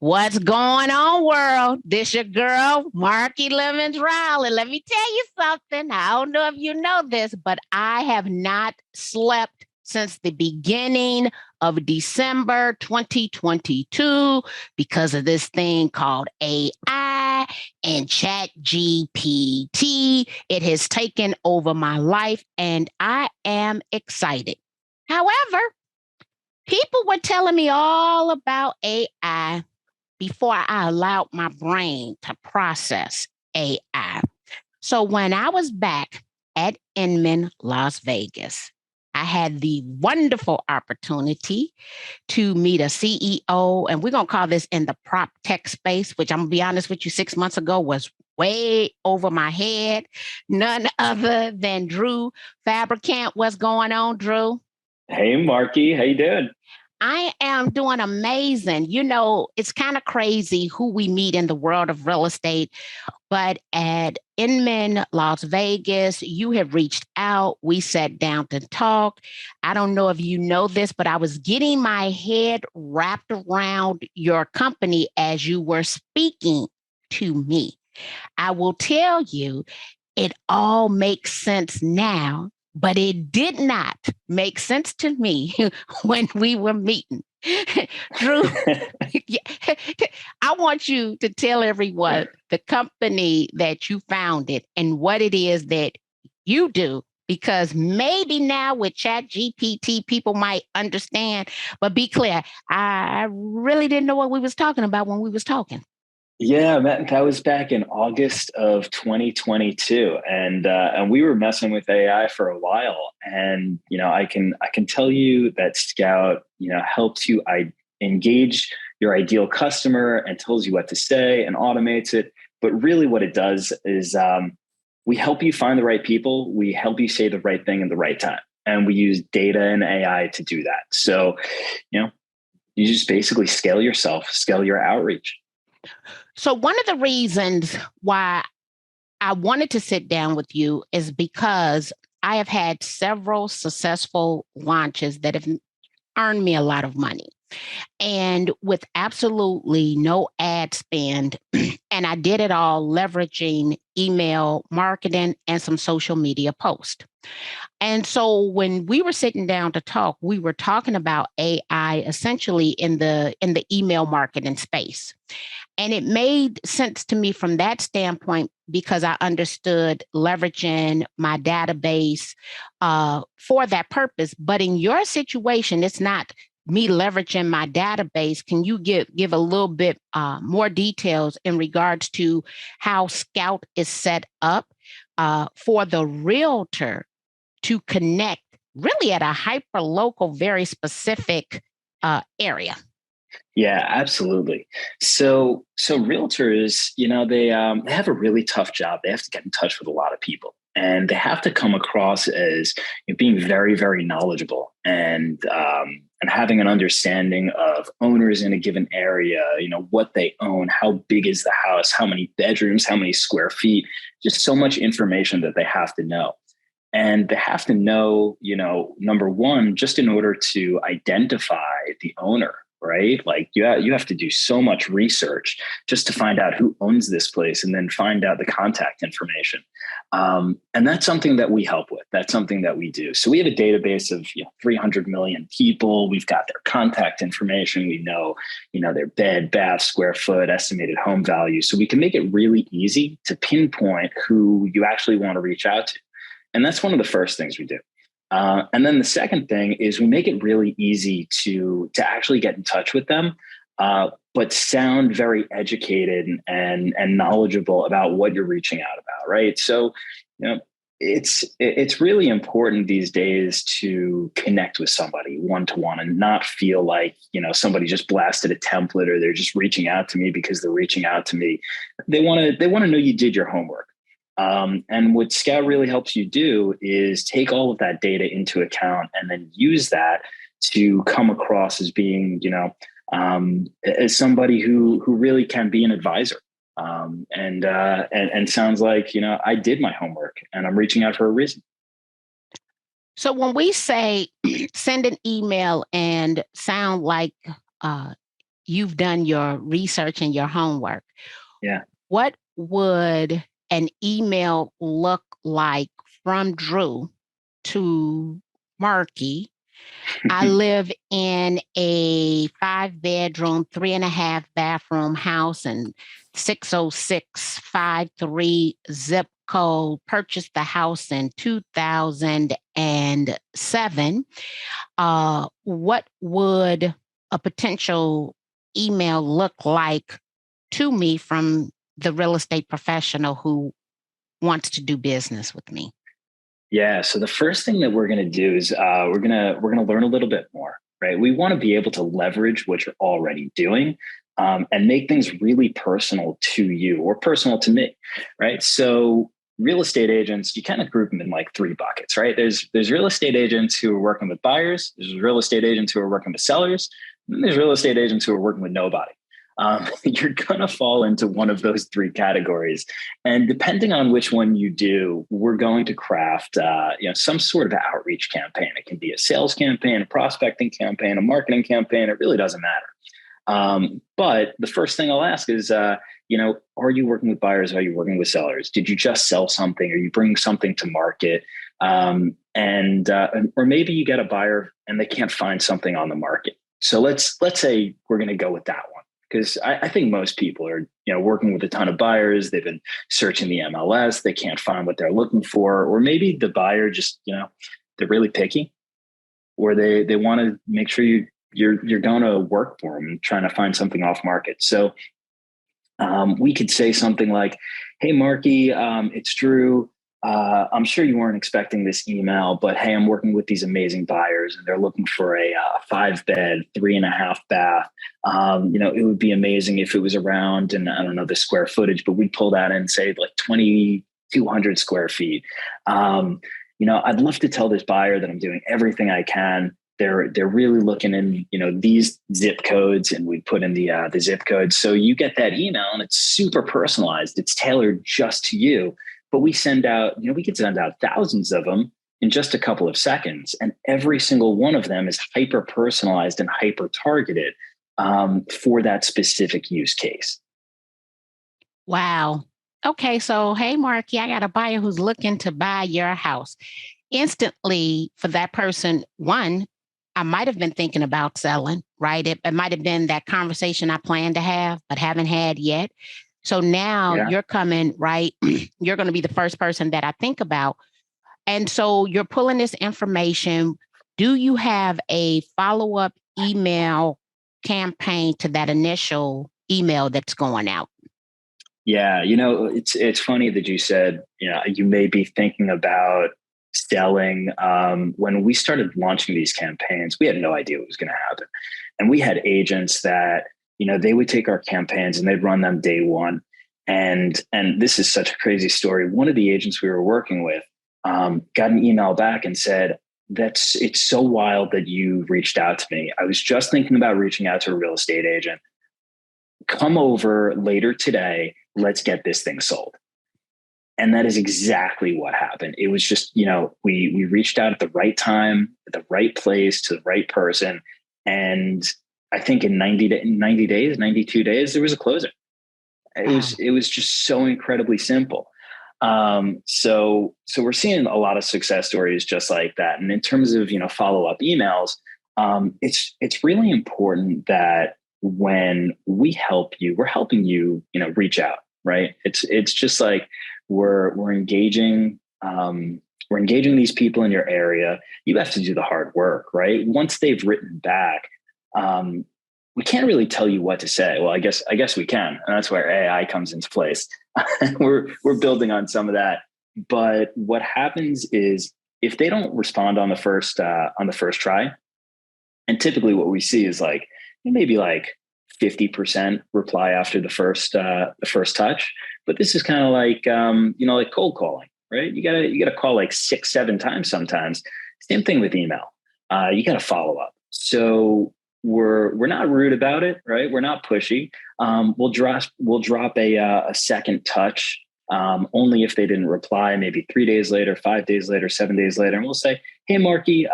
What's going on, world? This your girl, Marky Lemons-Ryhal. And let me tell you something. I don't know if you know this, but I have not slept since the beginning of December 2022 because of this thing called AI and Chat GPT. It has taken over my life and I am excited. However, people were telling me all about AI before I allowed my brain to process AI. So when I was back at Inman, Las Vegas, I had the wonderful opportunity to meet a CEO, and we're going to call this in the prop tech space, which I'm going to be honest with you, 6 months ago was way over my head. None other than Drew Fabrikant. What's going on, Drew? Hey, Marky, how you doing? I am doing amazing. You know, it's kind of crazy who we meet in the world of real estate, but at Inman, Las Vegas, you have reached out. We sat down to talk. I don't know if you know this, but I was getting my head wrapped around your company as you were speaking to me. I will tell you, it all makes sense now, but it did not make sense to me when we were meeting. Drew, I want you to tell everyone the company that you founded and what it is that you do, because maybe now with Chat GPT, people might understand, but be clear, I really didn't know what we was talking about when we was talking. Yeah, that was back in August of 2022, and we were messing with AI for a while. And I can tell you that Scout helps you engage your ideal customer and tells you what to say and automates it. But really, what it does is we help you find the right people. We help you say the right thing at the right time, and we use data and AI to do that. So, you just basically scale yourself, scale your outreach. So, one of the reasons why I wanted to sit down with you is because I have had several successful launches that have earned me a lot of money and with absolutely no ad spend. And I did it all leveraging email marketing and some social media posts. And so when we were sitting down to talk, we were talking about AI essentially in the email marketing space. And it made sense to me from that standpoint because I understood leveraging my database for that purpose. But in your situation, it's not me leveraging my database. Can you give a little bit more details in regards to how Scout is set up for the realtor to connect really at a hyper local, very specific area? Yeah, absolutely. So realtors, they have a really tough job. They have to get in touch with a lot of people, and they have to come across as being very, very knowledgeable and having an understanding of owners in a given area. What they own, how big is the house, how many bedrooms, how many square feet, just so much information that they have to know. And they have to know, number one, just in order to identify the owner, right? Like you have to do so much research just to find out who owns this place and then find out the contact information. And that's something that we help with. That's something that we do. So we have a database of 300 million people. We've got their contact information. We know, their bed, bath, square foot, estimated home value. So we can make it really easy to pinpoint who you actually want to reach out to. And that's one of the first things we do. And then the second thing is we make it really easy to actually get in touch with them, but sound very educated and knowledgeable about what you're reaching out about, right? So, it's really important these days to connect with somebody one-to-one and not feel like, somebody just blasted a template or they're just reaching out to me because they're reaching out to me. They want to know you did your homework. And what Scout really helps you do is take all of that data into account and then use that to come across as being, as somebody who really can be an advisor. And sounds like, I did my homework and I'm reaching out for a reason. So when we say send an email and sound like you've done your research and your homework. Yeah. What would an email look like from Drew to Marky? I live in a 5-bedroom, 3.5 bathroom house in 60653 zip code. Purchased the house in 2007. What would a potential email look like to me from the real estate professional who wants to do business with me? Yeah. So the first thing that we're going to do is we're gonna learn a little bit more, right? We want to be able to leverage what you're already doing, and make things really personal to you or personal to me, right? So real estate agents, you kind of group them in like three buckets, right? There's real estate agents who are working with buyers. There's real estate agents who are working with sellers. And there's real estate agents who are working with nobody. You're going to fall into one of those three categories. And depending on which one you do, we're going to craft some sort of outreach campaign. It can be a sales campaign, a prospecting campaign, a marketing campaign. It really doesn't matter. But the first thing I'll ask is, are you working with buyers? Are you working with sellers? Did you just sell something? Are you bringing something to market? Or maybe you get a buyer and they can't find something on the market. So let's say we're going to go with that one. Because I think most people are, working with a ton of buyers. They've been searching the MLS. They can't find what they're looking for, or maybe the buyer just, they're really picky, or they want to make sure you're going to work for them and trying to find something off market. So we could say something like, "Hey, Marky, it's Drew. I'm sure you weren't expecting this email, but hey, I'm working with these amazing buyers and they're looking for a 5-bed, 3.5 bath. It would be amazing if it was around, and I don't know the square footage, but we pull that in, say like 2,200 square feet. I'd love to tell this buyer that I'm doing everything I can. They're really looking in, these zip codes, and we put in the zip codes. So you get that email and it's super personalized. It's tailored just to you. But we could send out thousands of them in just a couple of seconds. And every single one of them is hyper personalized and hyper targeted for that specific use case." Wow. Okay. So, hey, Marky, I got a buyer who's looking to buy your house. Instantly, for that person, one, I might have been thinking about selling, right? It might have been that conversation I planned to have, but haven't had yet. So now Yeah. you're coming, right? You're going to be the first person that I think about. And so you're pulling this information. Do you have a follow-up email campaign to that initial email that's going out? Yeah. It's funny that you said, you may be thinking about selling. When we started launching these campaigns, we had no idea what was going to happen. And we had agents that, they would take our campaigns and they'd run them day one. And this is such a crazy story. One of the agents we were working with got an email back and said, it's so wild that you reached out to me. I was just thinking about reaching out to a real estate agent. Come over later today. Let's get this thing sold. And that is exactly what happened. It was just, we reached out at the right time, at the right place, to the right person. And I think in 90 days, 92 days, there was a closer. It was just so incredibly simple. So we're seeing a lot of success stories just like that. And in terms of, follow-up emails, it's really important that when we help you, we're helping you, reach out, right? It's just like we're engaging, these people in your area. You have to do the hard work, right? Once they've written back, we can't really tell you what to say. Well, I guess we can, and that's where AI comes into place. we're building on some of that. But what happens is if they don't respond on the first try, and typically what we see is like maybe like 50% reply after the first touch. But this is kind of like like cold calling, right? You gotta call like 6-7 times sometimes. Same thing with email. You gotta follow up. So we're not rude about it, right? We're not pushy. We'll drop a second touch only if they didn't reply, maybe 3 days later, 5 days later, 7 days later, and we'll say, Hey, Marky,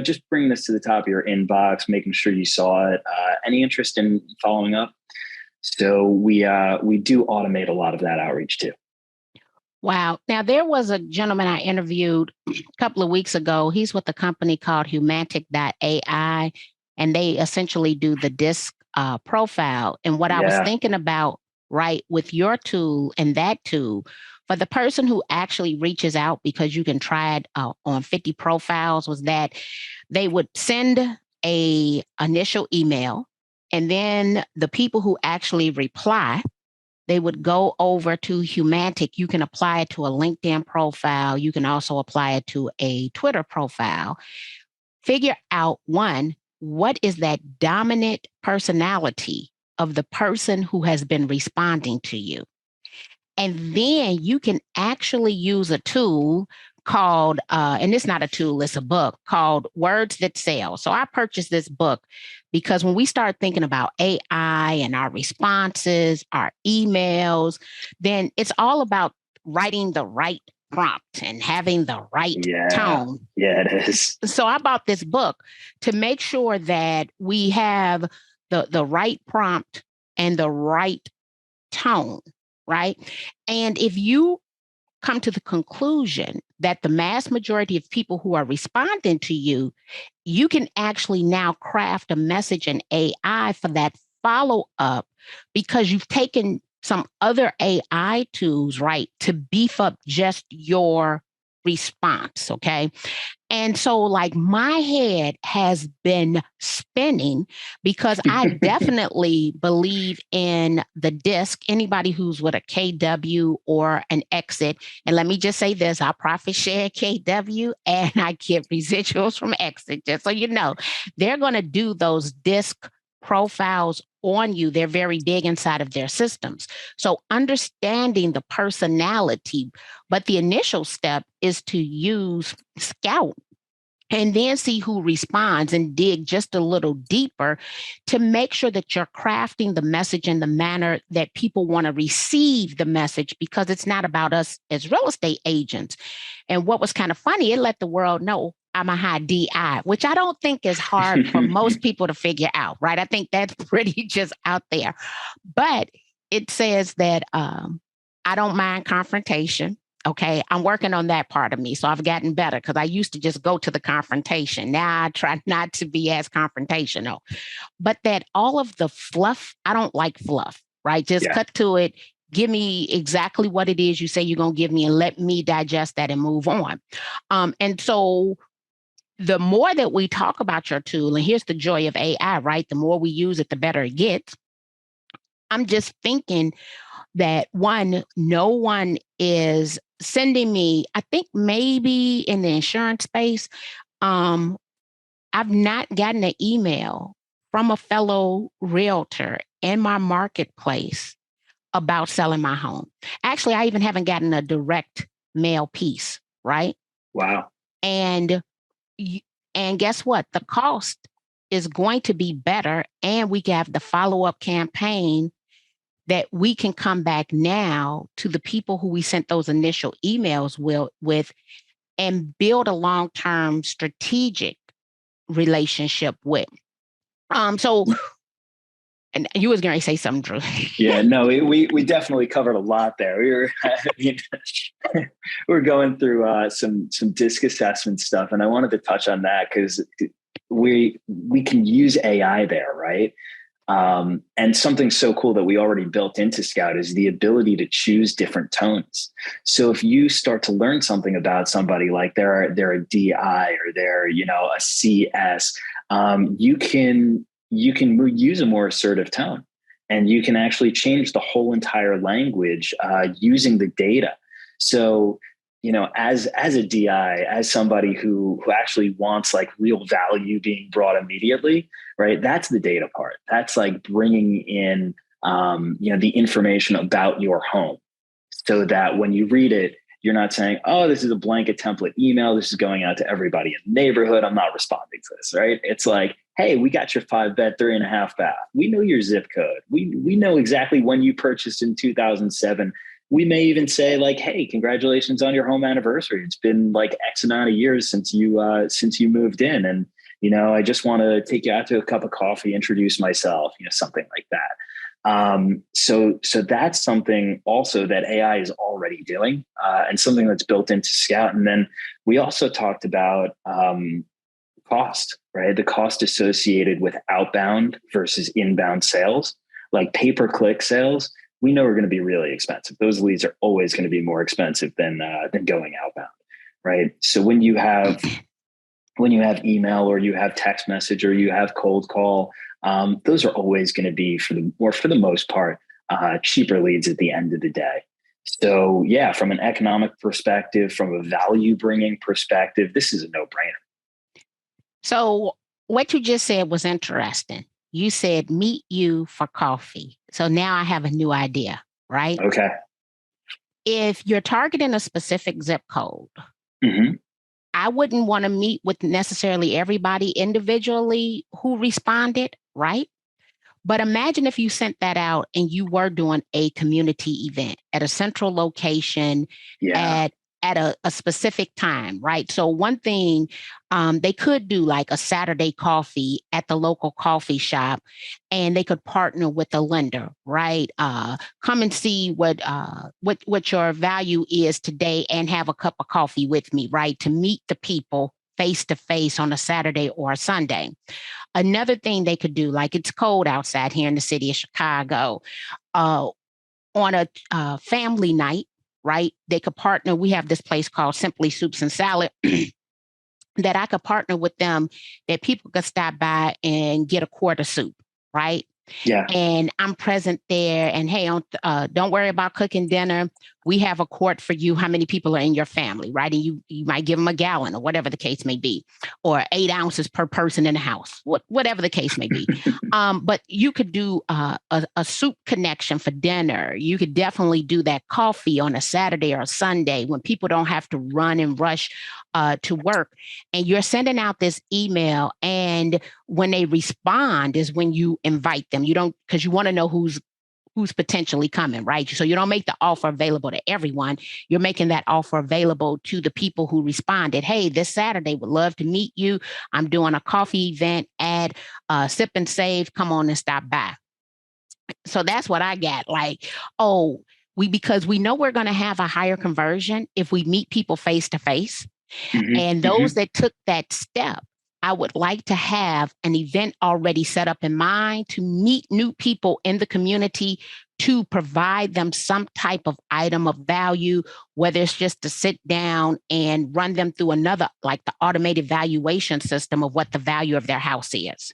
just bring this to the top of your inbox, making sure you saw it. Any interest in following up? So we do automate a lot of that outreach too. Wow. Now, there was a gentleman I interviewed a couple of weeks ago. He's with a company called Humantic.ai, and they essentially do the disc profile. And what I was Yeah. thinking about, right, with your tool and that tool, for the person who actually reaches out, because you can try it on 50 profiles, was that they would send a initial email, and then the people who actually reply, they would go over to Humantic. You can apply it to a LinkedIn profile. You can also apply it to a Twitter profile. Figure out one, what is that dominant personality of the person who has been responding to you? And then you can actually use a tool called, and it's not a tool, it's a book called Words That Sell. So I purchased this book because when we start thinking about AI and our responses, our emails, then it's all about writing the right prompt and having the right Yeah. tone. Yeah, it is. So I bought this book to make sure that we have the right prompt and the right tone, right? And if you come to the conclusion that the mass majority of people who are responding to you, you can actually now craft a message in AI for that follow up because you've taken some other AI tools, right, to beef up just your response. Okay. And so, like, my head has been spinning because I definitely believe in the disc. Anybody who's with a KW or an exit, and let me just say this, I profit share KW and I get residuals from exit, just so you know, they're going to do those disc profiles on you. They're very big inside of their systems. So, understanding the personality, but the initial step is to use Scout and then see who responds and dig just a little deeper to make sure that you're crafting the message in the manner that people want to receive the message, because it's not about us as real estate agents. And what was kind of funny, it let the world know I'm a high DI, which I don't think is hard for most people to figure out, right? I think that's pretty just out there. But it says that I don't mind confrontation. Okay, I'm working on that part of me. So I've gotten better because I used to just go to the confrontation. Now I try not to be as confrontational, but that all of the fluff, I don't like fluff, right? Just Yeah. cut to it. Give me exactly what it is you say you're going to give me and let me digest that and move on. And so the more that we talk about your tool, and here's the joy of AI, right? The more we use it, the better it gets. I'm just thinking that one, no one is sending me, I think maybe in the insurance space, um, I've not gotten an email from a fellow realtor in my marketplace about selling my home. Actually, I even haven't gotten a direct mail piece, right? Wow. And and guess what? The cost is going to be better, and we can have the follow-up campaign that we can come back now to the people who we sent those initial emails with and build a long-term strategic relationship with. So, and you was going to say something, Drew. Yeah, no, we definitely covered a lot there. We were going through some disc assessment stuff, and I wanted to touch on that because we can use AI there, right? And something so cool that we already built into Scout is the ability to choose different tones. So if you start to learn something about somebody, like they're a DI or they're a CS, you can use a more assertive tone, and you can actually change the whole entire language using the data. So as a DI, as somebody who actually wants like real value being brought immediately, right? That's the data part. That's like bringing in, the information about your home, so that when you read it, you're not saying, "Oh, this is a blanket template email. This is going out to everybody in the neighborhood. I'm not responding to this." Right? It's like, "Hey, we got your 5-bed, 3.5 bath. We know your zip code. We know exactly when you purchased in 2007." we may even say like, hey, congratulations on your home anniversary. It's been like X amount of years since you moved in. And, I just want to take you out to a cup of coffee, introduce myself, something like that. So that's something also that AI is already doing, and something that's built into Scout. And then we also talked about cost, right? The cost associated with outbound versus inbound sales, like pay-per-click sales. We know are going to be really expensive. Those leads are always going to be more expensive than going outbound, right? So when you have email, or you have text message, or you have cold call, those are always going to be for the most part cheaper leads at the end of the day. So yeah, from an economic perspective, from a value bringing perspective, this is a no brainer. So what you just said was interesting. You said meet you for coffee. So now I have a new idea, right? Okay. If you're targeting a specific zip code, Mm-hmm. I wouldn't want to meet with necessarily everybody individually who responded, right? But imagine if you sent that out and you were doing a community event at a central location, Yeah. at a specific time, right? So one thing they could do like a Saturday coffee at the local coffee shop, and they could partner with a lender, right? Come and see what your value is today, and have a cup of coffee with me, right? To meet the people face to face on a Saturday or a Sunday. Another thing they could do, like it's cold outside here in the city of Chicago, on a family night, right? They could partner. We have this place called Simply Soups and Salad that I could partner with them, that people could stop by and get a quart of soup, right? Yeah. And I'm present there. And hey, don't worry about cooking dinner. We have a quart for you. How many people are in your family, right? And you might give them a gallon, or whatever the case may be, or 8 ounces per person in the house, whatever the case may be. But you could do a soup connection for dinner. You could definitely do that coffee on a Saturday or a Sunday when people don't have to run and rush to work. And you're sending out this email, and when they respond is when you invite them. You don't, because you want to know who's potentially coming, right? So you don't make the offer available to everyone. You're making that offer available to the people who responded. Hey, this Saturday, would love to meet you. I'm doing a coffee event at Sip and Save. Come on and stop by. So that's what I got. Like, oh, because we know we're going to have a higher conversion if we meet people face to face. Mm-hmm. And those that took that step, I would like to have an event already set up in mind to meet new people in the community, to provide them some type of item of value, whether it's just to sit down and run them through another, like the automated valuation system of what the value of their house is.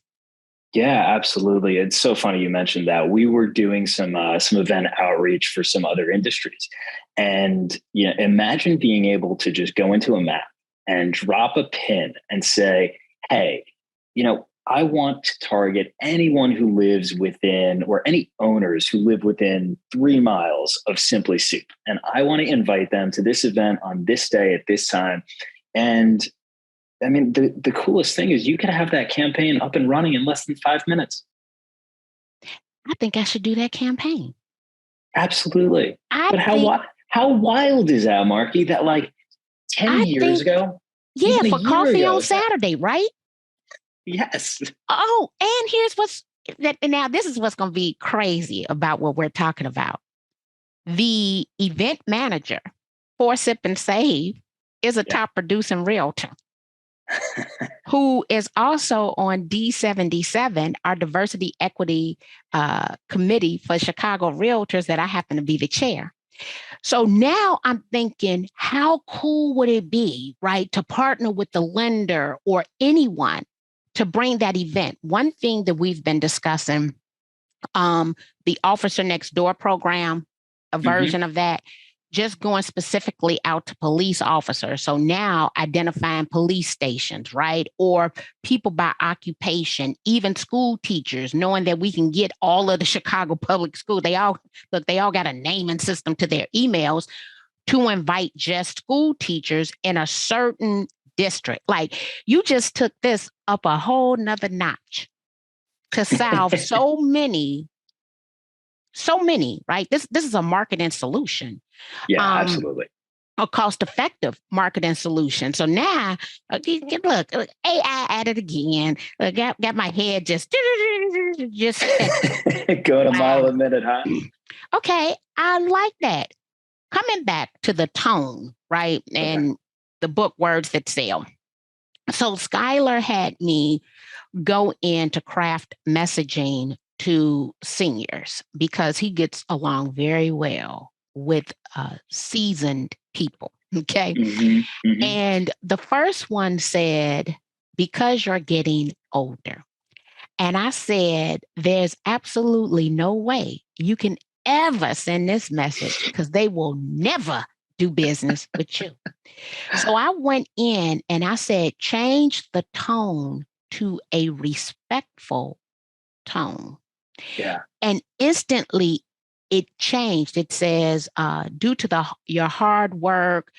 Yeah, absolutely. It's so funny you mentioned that. We were doing some event outreach for some other industries, and imagine being able to just go into a map and drop a pin and say, "Hey, I want to target anyone who lives within, or any owners who live within 3 miles of Simply Soup, and I want to invite them to this event on this day at this time." And I mean, the coolest thing is you could have that campaign up and running in less than 5 minutes. I think I should do that campaign. Absolutely. I But think, how wild is that, Marky? That like 10 I years think, ago, yeah, even a for year coffee on ago, that Saturday, right? yes. Oh, and here's what's that. Now, this is what's going to be crazy about what we're talking about. The event manager for Sip and Save is a Yeah. top producing realtor who is also on D77, our diversity equity committee for Chicago realtors, that I happen to be the chair. So now I'm thinking, how cool would it be, right, to partner with the lender or anyone to bring that event? One thing that we've been discussing, the Officer Next Door program, a version of that, just going specifically out to police officers. So now identifying police stations, right? Or people by occupation, even school teachers, knowing that we can get all of the Chicago public school. They all got a naming system to their emails, to invite just school teachers in a certain district. Like, you just took this up a whole nother notch to solve so many so many, right? This is a marketing solution. Yeah, Um, absolutely. a cost-effective marketing solution. So now, look, AI at it again. Got my head just spinning. Going a mile Wow. a minute, huh? Okay, I like that. Coming back to the tone, right, Okay. and the book Words That Sell. So Skylar had me go into craft messaging to seniors because he gets along very well with seasoned people. Okay. Mm-hmm. Mm-hmm. And the first one said, because you're getting older. And I said, there's absolutely no way you can ever send this message because they will never do business with you. So I went in and I said, change the tone to a respectful tone. Yeah. And instantly it changed. It says, due to your hard work,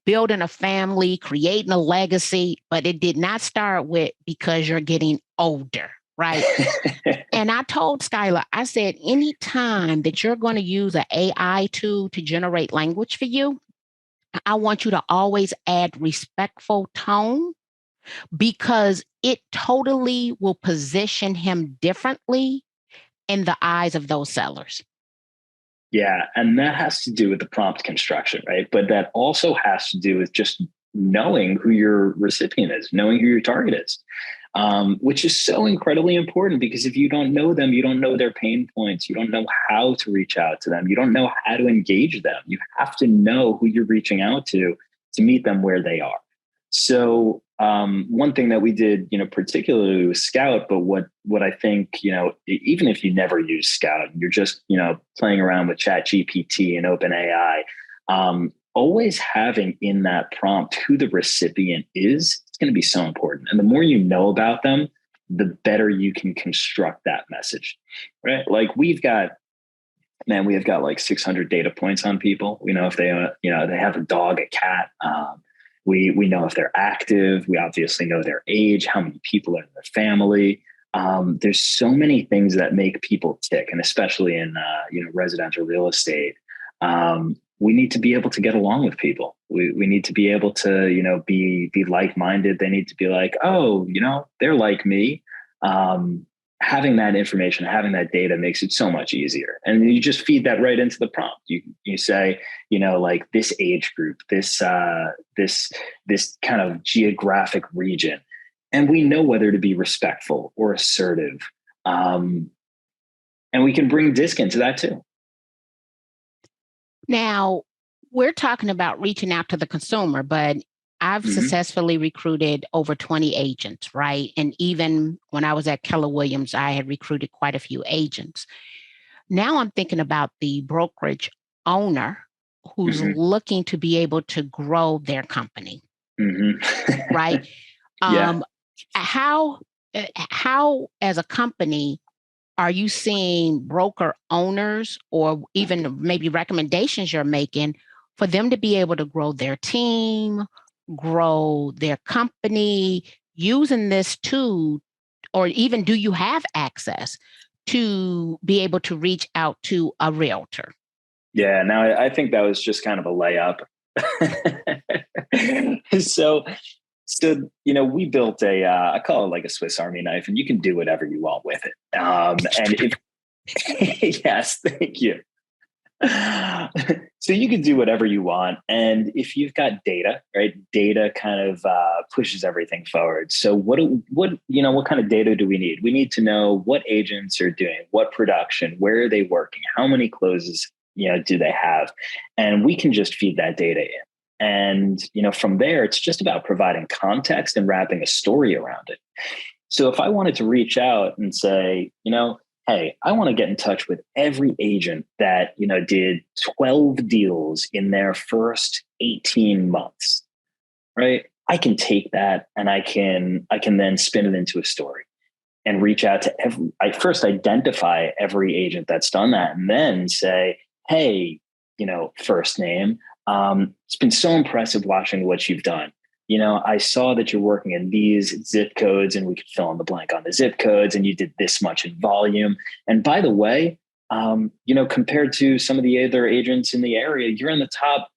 building a family, creating a legacy, but it did not start with because you're getting older, right? And I told Skylar, I said, anytime that you're going to use an AI tool to generate language for you, I want you to always add respectful tone because it totally will position him differently in the eyes of those sellers. Yeah, and that has to do with the prompt construction, right? But that also has to do with just knowing who your recipient is, knowing who your target is, which is so incredibly important because if you don't know them, you don't know their pain points, you don't know how to reach out to them, you don't know how to engage them. You have to know who you're reaching out to meet them where they are. So one thing that we did, particularly with Scout, but what I think, even if you never use Scout, you're just, playing around with Chat GPT and OpenAI, always having in that prompt who the recipient is, it's going to be so important. And the more you know about them, the better you can construct that message, right? Like we have got like 600 data points on people. We know if they, they have a dog, a cat. We know if they're active. We obviously know their age, how many people are in their family. There's so many things that make people tick, and especially in residential real estate, we need to be able to get along with people. We need to be able to be like-minded. They need to be like, oh, they're like me. Having that information, having that data makes it so much easier. And you just feed that right into the prompt. You say, like this age group, this kind of geographic region, and we know whether to be respectful or assertive. And we can bring disc into that too. Now, we're talking about reaching out to the consumer, but I've successfully recruited over 20 agents, right? And even when I was at Keller Williams, I had recruited quite a few agents. Now I'm thinking about the brokerage owner who's looking to be able to grow their company, right? Yeah. How as a company are you seeing broker owners or even maybe recommendations you're making for them to be able to grow their team, grow their company using this tool, or even do you have access to be able to reach out to a realtor? Yeah, now I think that was just kind of a layup. so we built I call it like a Swiss Army knife, and you can do whatever you want with it. And if yes, thank you. So you can do whatever you want, and if you've got data, right? Data kind of pushes everything forward. So what kind of data do we need? We need to know what agents are doing, what production, where are they working, how many closes do they have, and we can just feed that data in. And from there, it's just about providing context and wrapping a story around it. So if I wanted to reach out and say, hey, I want to get in touch with every agent that, did 12 deals in their first 18 months, right? I can take that and I can then spin it into a story and reach out to I first identify every agent that's done that and then say, hey, first name, it's been so impressive watching what you've done. I saw that you're working in these zip codes and we could fill in the blank on the zip codes and you did this much in volume. And by the way, compared to some of the other agents in the area, you're in the top,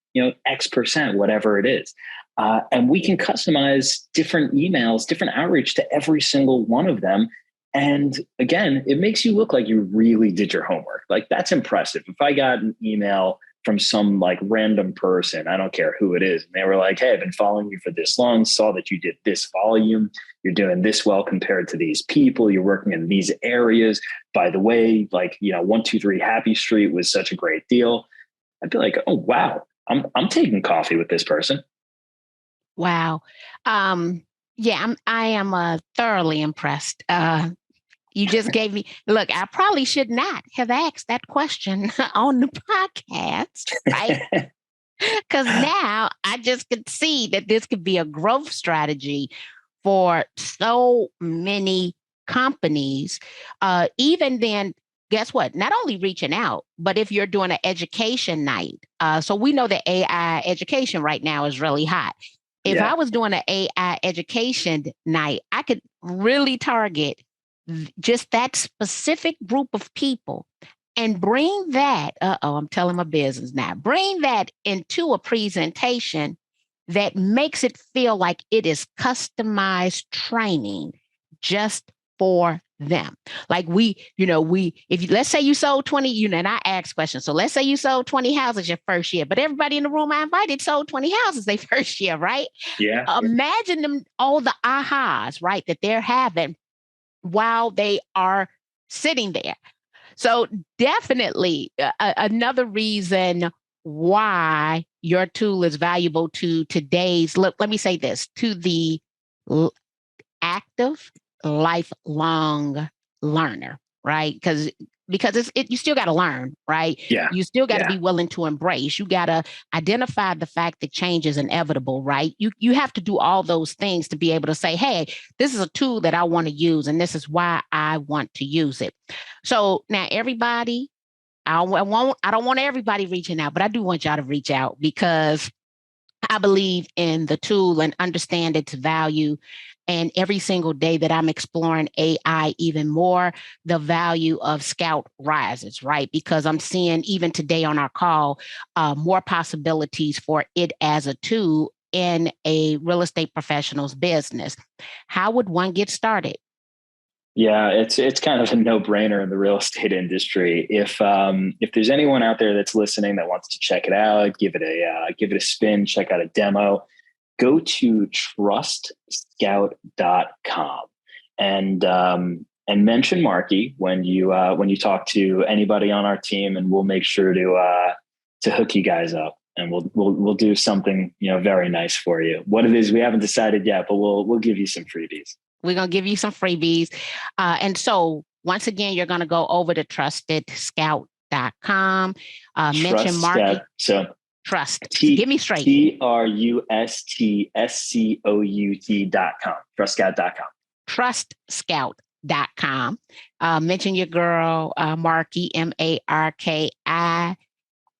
X percent, whatever it is. And we can customize different emails, different outreach to every single one of them. And again, it makes you look like you really did your homework. Like, that's impressive. If I got an email from some like random person, I don't care who it is, and they were like, "Hey, I've been following you for this long, saw that you did this volume, you're doing this well compared to these people, you're working in these areas. By the way, 123 Happy Street was such a great deal." I'd be like, "Oh wow, I'm taking coffee with this person." Wow. Yeah, I am thoroughly impressed. You just gave me, look, I probably should not have asked that question on the podcast, right? Because now I just could see that this could be a growth strategy for so many companies. Even then, guess what? Not only reaching out, but if you're doing an education night, so we know that AI education right now is really hot. If I was doing an AI education night, I could really target just that specific group of people and bring that, I'm telling my business now, bring that into a presentation that makes it feel like it is customized training just for them. Like let's say you sold 20, and I ask questions. So let's say you sold 20 houses your first year, but everybody in the room I invited sold 20 houses their first year, right? Yeah. Imagine them, all the ahas, right, that they're having while they are sitting there. So definitely another reason why your tool is valuable to today's, let me say this, to the active, lifelong learner, right? Because you still got to learn, right? Yeah. You still got to be willing to embrace. You got to identify the fact that change is inevitable, right? You have to do all those things to be able to say, hey, this is a tool that I want to use, and this is why I want to use it. So now everybody, I don't want everybody reaching out, but I do want y'all to reach out because I believe in the tool and understand its value. And every single day that I'm exploring AI even more, the value of Scout rises, right? Because I'm seeing even today on our call, more possibilities for it as a tool in a real estate professional's business. How would one get started? Yeah, it's kind of a no-brainer in the real estate industry. If there's anyone out there that's listening that wants to check it out, give it a spin, check out a demo, go to trustscout.com and mention Marky when you talk to anybody on our team, and we'll make sure to hook you guys up, and we'll do something very nice for you. What it is, we haven't decided yet, but we'll give you some freebies. We're going to give you some freebies. And so once again, you're going to go over to trustedscout.com, mention Marky. So Trust. Give me straight. TRUSTSCOUT.com. Trustscout.com. Trustscout.com. Mention your girl, Marky, Marki.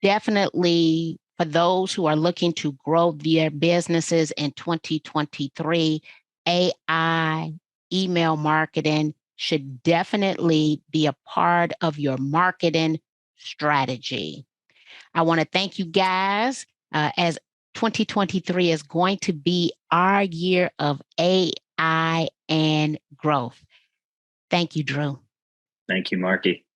Definitely, for those who are looking to grow their businesses in 2023, AI, email marketing should definitely be a part of your marketing strategy. I want to thank you guys, as 2023 is going to be our year of AI and growth. Thank you, Drew. Thank you, Marky.